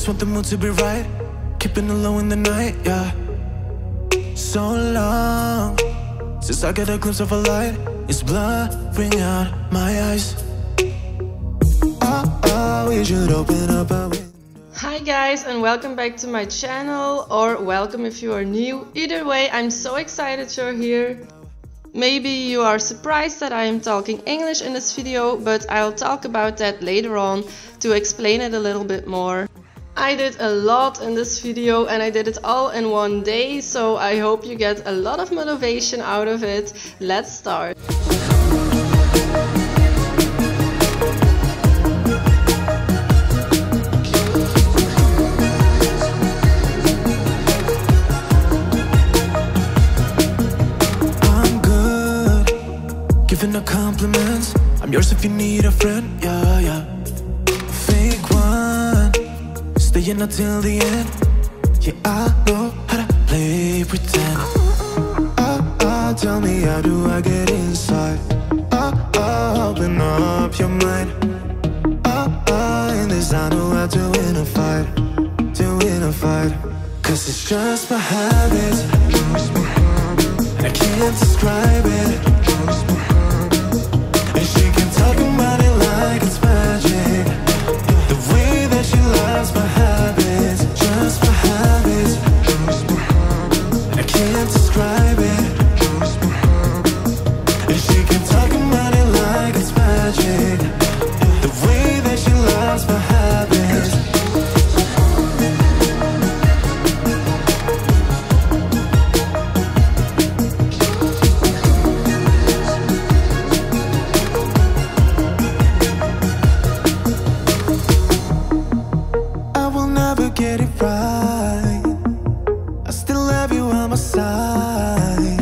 Just want the mood to be right, keeping it low in the night, yeah. So long since I got a glimpse of a light. It's blurring out my eyes. We should open up a window. Hi guys, and welcome back to my channel, or welcome if you are new. Either way, I'm so excited you're here. Maybe you are surprised that I am talking English in this video, but I'll talk about that later on to explain it a little bit more. I did a lot in this video and I did it all in one day, so I hope you get a lot of motivation out of it. Let's start. Giving the compliments, I'm yours if you need a friend, yeah, yeah. Fake one, staying out till the end. Yeah, I know how to play pretend. Tell me, how do I get inside? Open up your mind. In this I know how to win a fight, Cause it's just my habit, and I can't describe it. And she can talk about it like it's magic. The way that she loves my habits, just my habits. I can't describe it. And she can talk about it like it's magic. The way that she loves my habits. Get it right. I still love you on my side.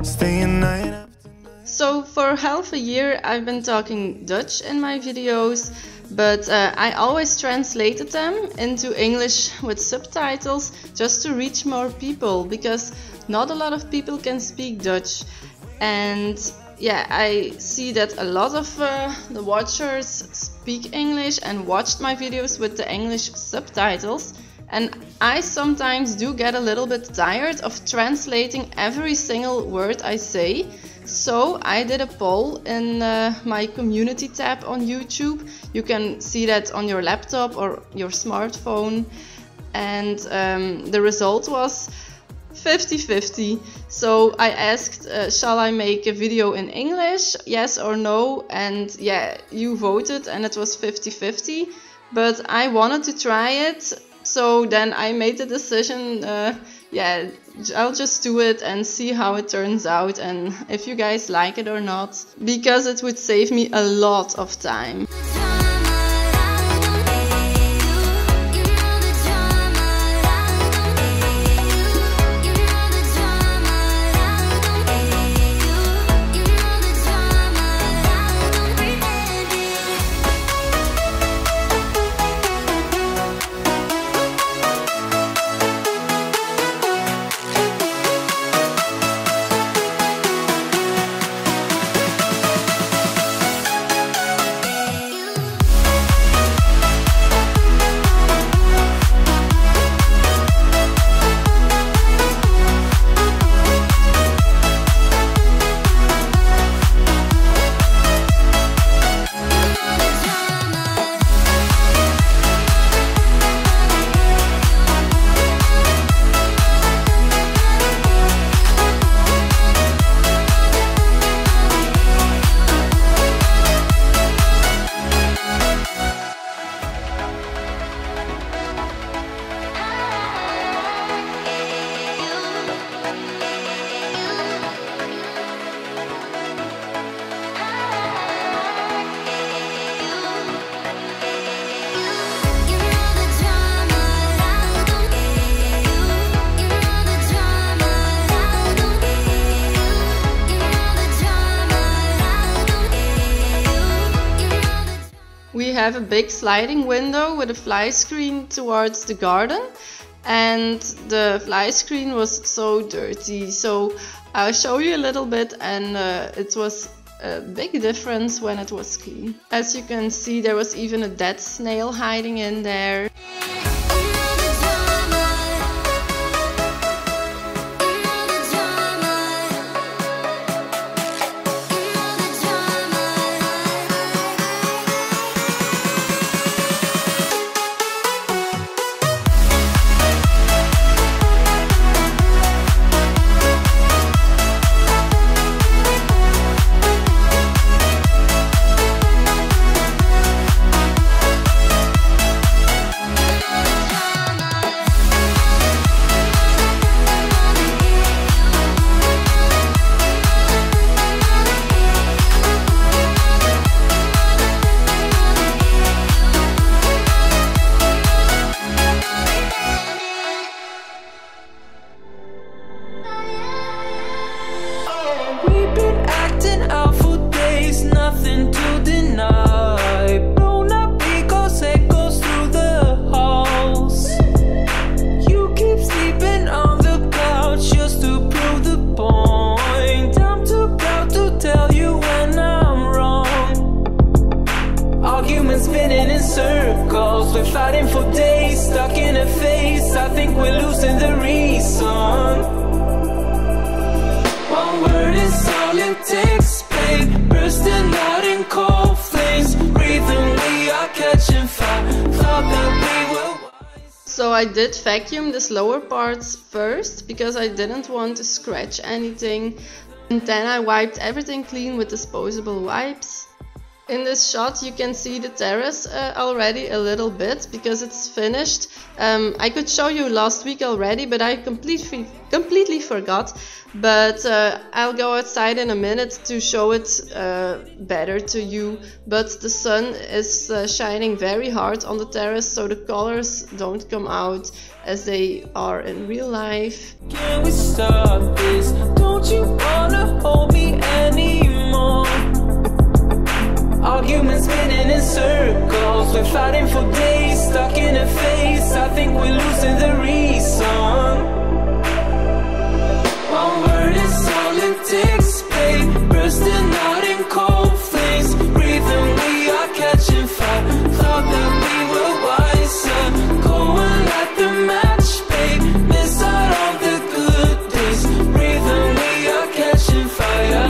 Staying night after night. So for half a year I've been talking Dutch in my videos, but I always translated them into English with subtitles just to reach more people, because not a lot of people can speak Dutch. And yeah, I see that a lot of the watchers speak English and watched my videos with the English subtitles, and I sometimes do get a little bit tired of translating every single word I say. So I did a poll in my community tab on YouTube. You can see that on your laptop or your smartphone, and the result was 50-50. So I asked, shall I make a video in English, yes or no? And yeah, you voted and it was 50-50, but I wanted to try it, so then I made the decision, yeah, I'll just do it and see how it turns out, and if you guys like it or not, because it would save me a lot of time. We have a big sliding window with a fly screen towards the garden, and the fly screen was so dirty, so I'll show you a little bit, and it was a big difference when it was clean. As you can see, there was even a dead snail hiding in there. think we're losing the reason. One word is all it takes, babe. Bursting out in cold flames, breathing, we are catching fire. Thought that we were wise. So I did vacuum the lower parts first because I didn't want to scratch anything, and then I wiped everything clean with disposable wipes. In this shot you can see the terrace already a little bit because it's finished. I could show you last week already, but I completely forgot. But I'll go outside in a minute to show it better to you. But the sun is shining very hard on the terrace, so the colors don't come out as they are in real life. Can we stop this? Don't you wanna hold me anymore? Arguments spinning in circles, we're fighting for days, stuck in a phase. I think we're losing the reason. One word is all it takes, babe. Bursting out in cold flames, breathing, we are catching fire. Thought that we were wiser, go and light the match, babe. Miss out on the good days, breathing, we are catching fire.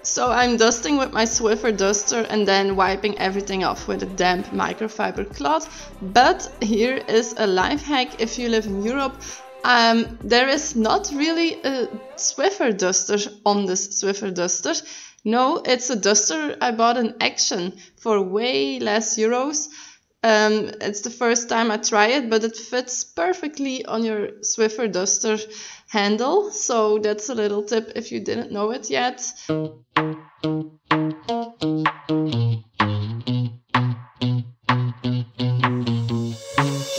So I'm dusting with my Swiffer duster and then wiping everything off with a damp microfiber cloth. But here is a life hack if you live in Europe. There is not really a Swiffer duster on this Swiffer duster. No, it's a duster I bought in Action for way less euros. It's the first time I try it, but it fits perfectly on your Swiffer duster handle. So that's a little tip if you didn't know it yet.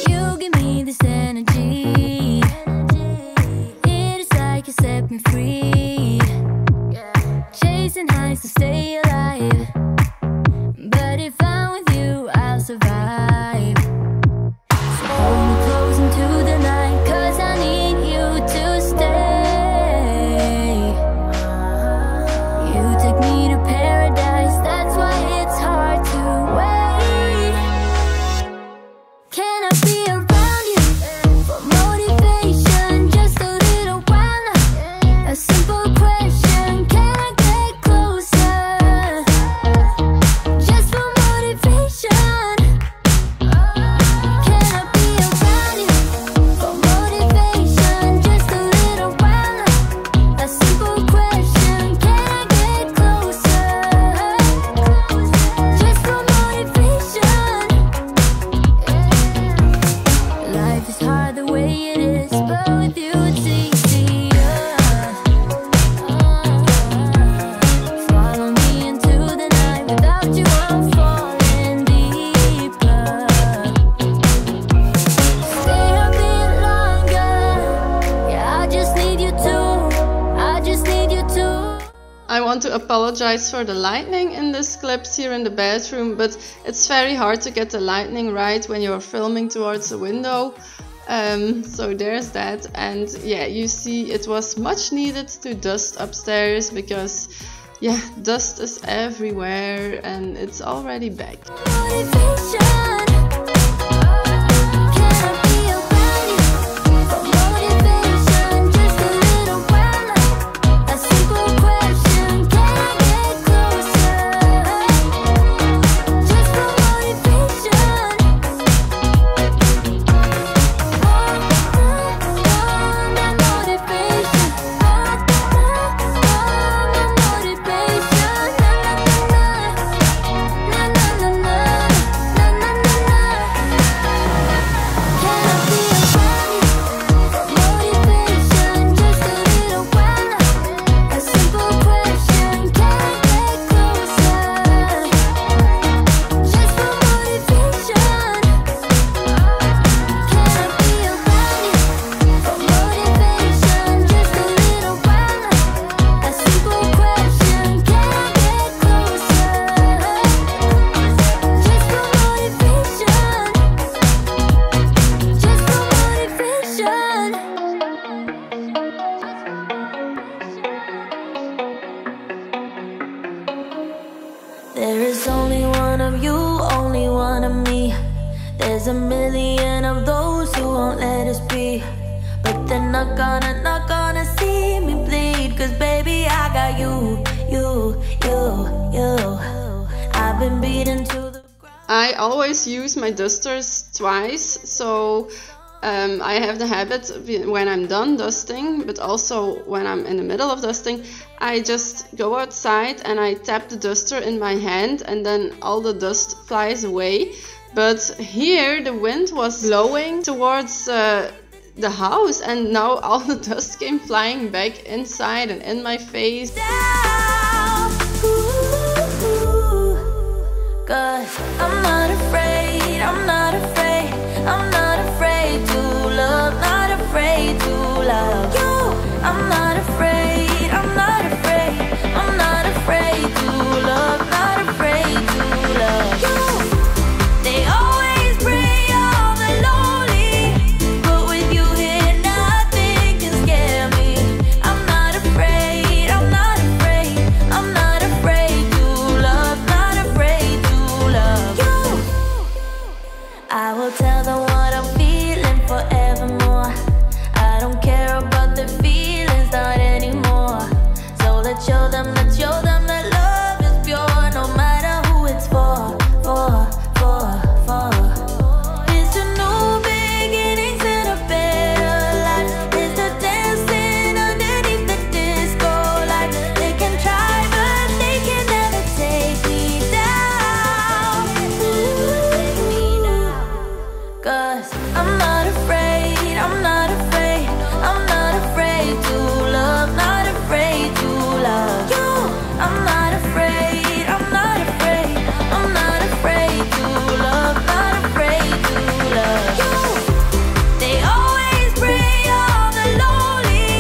You give me this energy. It is like you set me free. Chasing highs to stay alive. But if I'm with you, I'll survive. So hold me close into the night, 'cause I need you to stay. You take me to paradise, that's why it's hard to wait. Can I be around you for motivation? Just a little while now. A simple question, can I get closer? Just for motivation. Can I be around you for motivation? Just a little while now. A simple question, can I get closer? Just for motivation. Life is hard the way it is, but with you it's easier. Follow me into the night, without you I'm falling deeper. Stay a bit longer, yeah, I just need you to. I want to apologize for the lightning in this clips here in the bedroom, but it's very hard to get the lighting right when you're filming towards a window. So there's that, and yeah, you see it was much needed to dust upstairs because yeah, dust is everywhere and it's already back. Motivation. Can I be around you for motivation? Just a little while now. A simple question, can I get closer? Just for motivation. That motivation. not gonna see me bleed, 'cause baby I got you. I've been beaten to the ground. I always use my dusters twice, so I have the habit when I'm done dusting, but also when I'm in the middle of dusting, I just go outside and I tap the duster in my hand, and then all the dust flies away. But here the wind was blowing towards the house, and now all the dust came flying back inside and in my face. Down, ooh, 'cause I'm not afraid, I'm not afraid, I'm not afraid to love, not afraid to love you. I'm not afraid, I'm not afraid, I'm not afraid to love, not afraid to love you. They always bring all the lonely, but with you here nothing can scare me. I'm not afraid, I'm not afraid, I'm not afraid to love, not afraid to love you. I will tell them what I'm feeling forevermore. I don't care about the feelings, not anymore. So let's show them that love is pure, no matter who it's for. It's a new beginnings and a better life. It's the dancing underneath the disco light. They can try, but they can never take me down. Take me down. 'Cause I'm not afraid, I'm not afraid, I'm not afraid to love, not afraid to love you. I'm not afraid, I'm not afraid, I'm not afraid to love, not afraid to love you. They always bring all the lonely,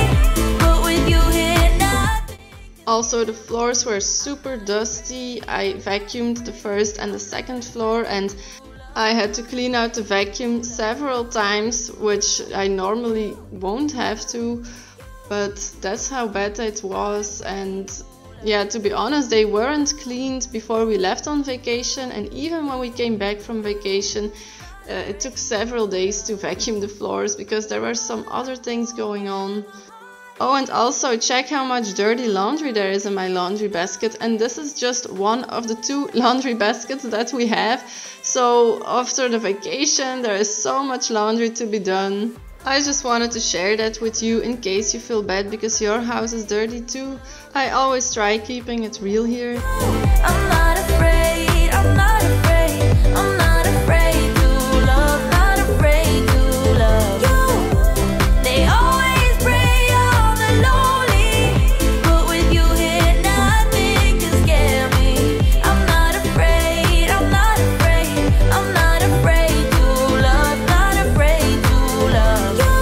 but with you here nothing. Also, the floors were super dusty. I vacuumed the first and the second floor, and I had to clean out the vacuum several times, which I normally won't have to, but that's how bad it was. And yeah, to be honest, they weren't cleaned before we left on vacation, and even when we came back from vacation, it took several days to vacuum the floors because there were some other things going on. Oh, and also check how much dirty laundry there is in my laundry basket, and this is just one of the 2 laundry baskets that we have. So after the vacation there is so much laundry to be done. I just wanted to share that with you in case you feel bad because your house is dirty too. I always try keeping it real here. I'm not afraid, I'm not afraid, I'm not afraid to love, not afraid to love you. They always bring all the lonely, but with you here nothing can scare me. I'm not afraid, I'm not afraid, I'm not afraid to love, not afraid to love you.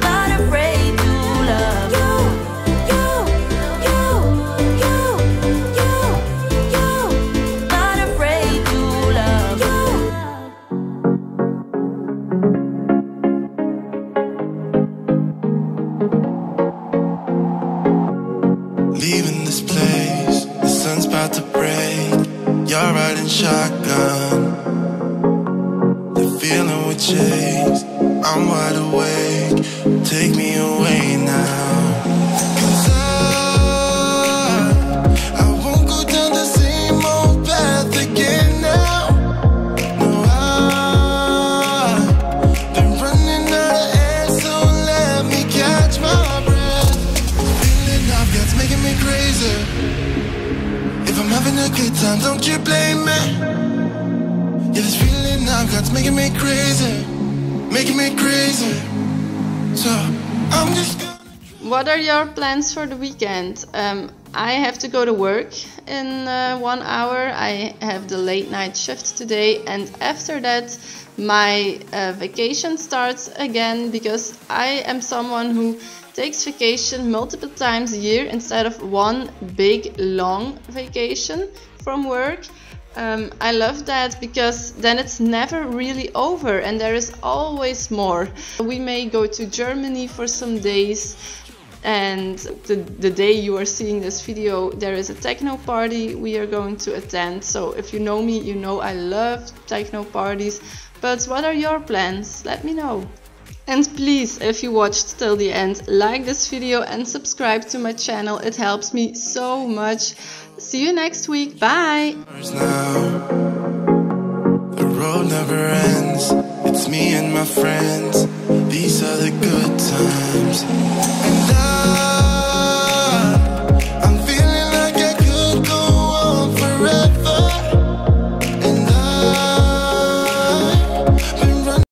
Not afraid to love you. Not afraid to love you. Leaving this place, the sun's about to break. You're riding shotgun. The feeling we chase. I'm wide awake. Take me away now. 'Cause I won't go down the same old path again now. No, I've been running out of air, so let me catch my breath. Feeling I've got's making me crazy. If I'm having a good time, don't you blame me. Yeah, this feeling I've got's making me crazy, making me crazy. So I'm just gonna. What are your plans for the weekend? I have to go to work in 1 hour. I have the late night shift today, and after that my vacation starts again, because I am someone who takes vacation multiple times a year instead of one big long vacation from work. I love that because then it's never really over and there is always more. We may go to Germany for some days. And the day you are seeing this video, there is a techno party we are going to attend. So if you know me, you know I love techno parties. But what are your plans? Let me know. And please, if you watched till the end, like this video and subscribe to my channel. It helps me so much. See you next week. Bye! The road never ends. It's me and my friends.